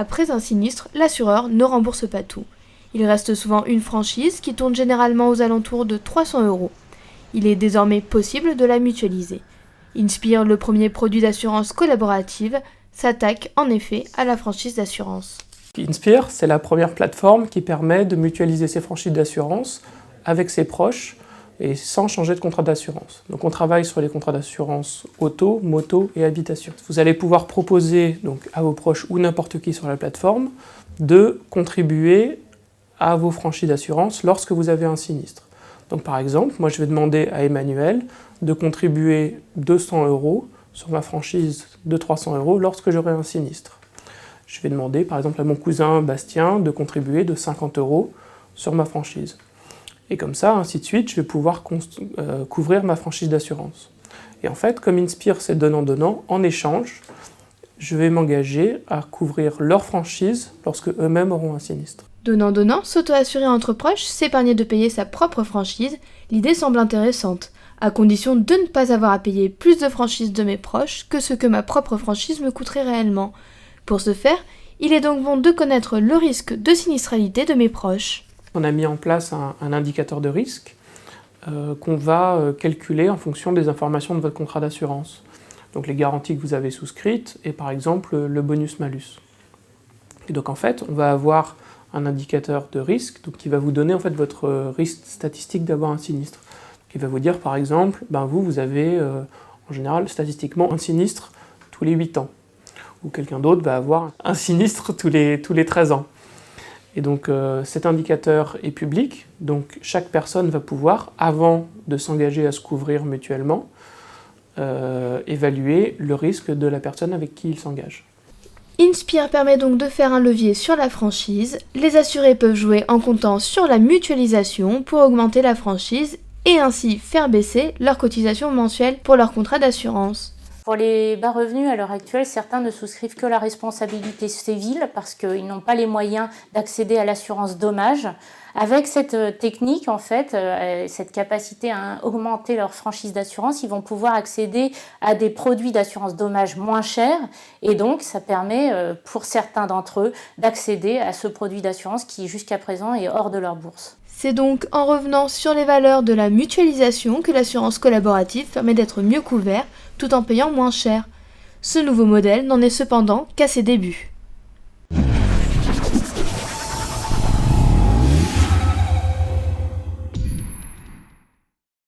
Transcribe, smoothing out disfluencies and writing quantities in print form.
Après un sinistre, l'assureur ne rembourse pas tout. Il reste souvent une franchise qui tourne généralement aux alentours de 300 €. Il est désormais possible de la mutualiser. Inspire, le premier produit d'assurance collaborative, s'attaque en effet à la franchise d'assurance. Inspire, c'est la première plateforme qui permet de mutualiser ses franchises d'assurance avec ses proches et sans changer de contrat d'assurance. Donc on travaille sur les contrats d'assurance auto, moto et habitation. Vous allez pouvoir proposer donc, à vos proches ou n'importe qui sur la plateforme de contribuer à vos franchises d'assurance lorsque vous avez un sinistre. Donc par exemple, moi je vais demander à Emmanuel de contribuer 200 € sur ma franchise de 300 € lorsque j'aurai un sinistre. Je vais demander par exemple à mon cousin Bastien de contribuer de 50 € sur ma franchise. Et comme ça, ainsi de suite, je vais pouvoir couvrir ma franchise d'assurance. Et en fait, comme Inspire c'est donnant-donnant, en échange, je vais m'engager à couvrir leur franchise lorsque eux-mêmes auront un sinistre. Donnant-donnant, s'auto-assurer entre proches, s'épargner de payer sa propre franchise, l'idée semble intéressante, à condition de ne pas avoir à payer plus de franchise de mes proches que ce que ma propre franchise me coûterait réellement. Pour ce faire, il est donc bon de connaître le risque de sinistralité de mes proches. On a mis en place un indicateur de risque qu'on va calculer en fonction des informations de votre contrat d'assurance. Donc les garanties que vous avez souscrites et par exemple le bonus-malus. Et donc en fait, on va avoir un indicateur de risque donc, qui va vous donner en fait votre risque statistique d'avoir un sinistre. Qui va vous dire par exemple, vous avez en général statistiquement un sinistre tous les 8 ans. Ou quelqu'un d'autre va avoir un sinistre tous les 13 ans. Et donc cet indicateur est public, donc chaque personne va pouvoir, avant de s'engager à se couvrir mutuellement, évaluer le risque de la personne avec qui il s'engage. Inspire permet donc de faire un levier sur la franchise. Les assurés peuvent jouer en comptant sur la mutualisation pour augmenter la franchise et ainsi faire baisser leur cotisation mensuelle pour leur contrat d'assurance. Pour les bas revenus, à l'heure actuelle, certains ne souscrivent que la responsabilité civile parce qu'ils n'ont pas les moyens d'accéder à l'assurance dommage. Avec cette technique, en fait, cette capacité à augmenter leur franchise d'assurance, ils vont pouvoir accéder à des produits d'assurance dommage moins chers et donc ça permet pour certains d'entre eux d'accéder à ce produit d'assurance qui jusqu'à présent est hors de leur bourse. C'est donc en revenant sur les valeurs de la mutualisation que l'assurance collaborative permet d'être mieux couvert tout en payant moins cher. Ce nouveau modèle n'en est cependant qu'à ses débuts.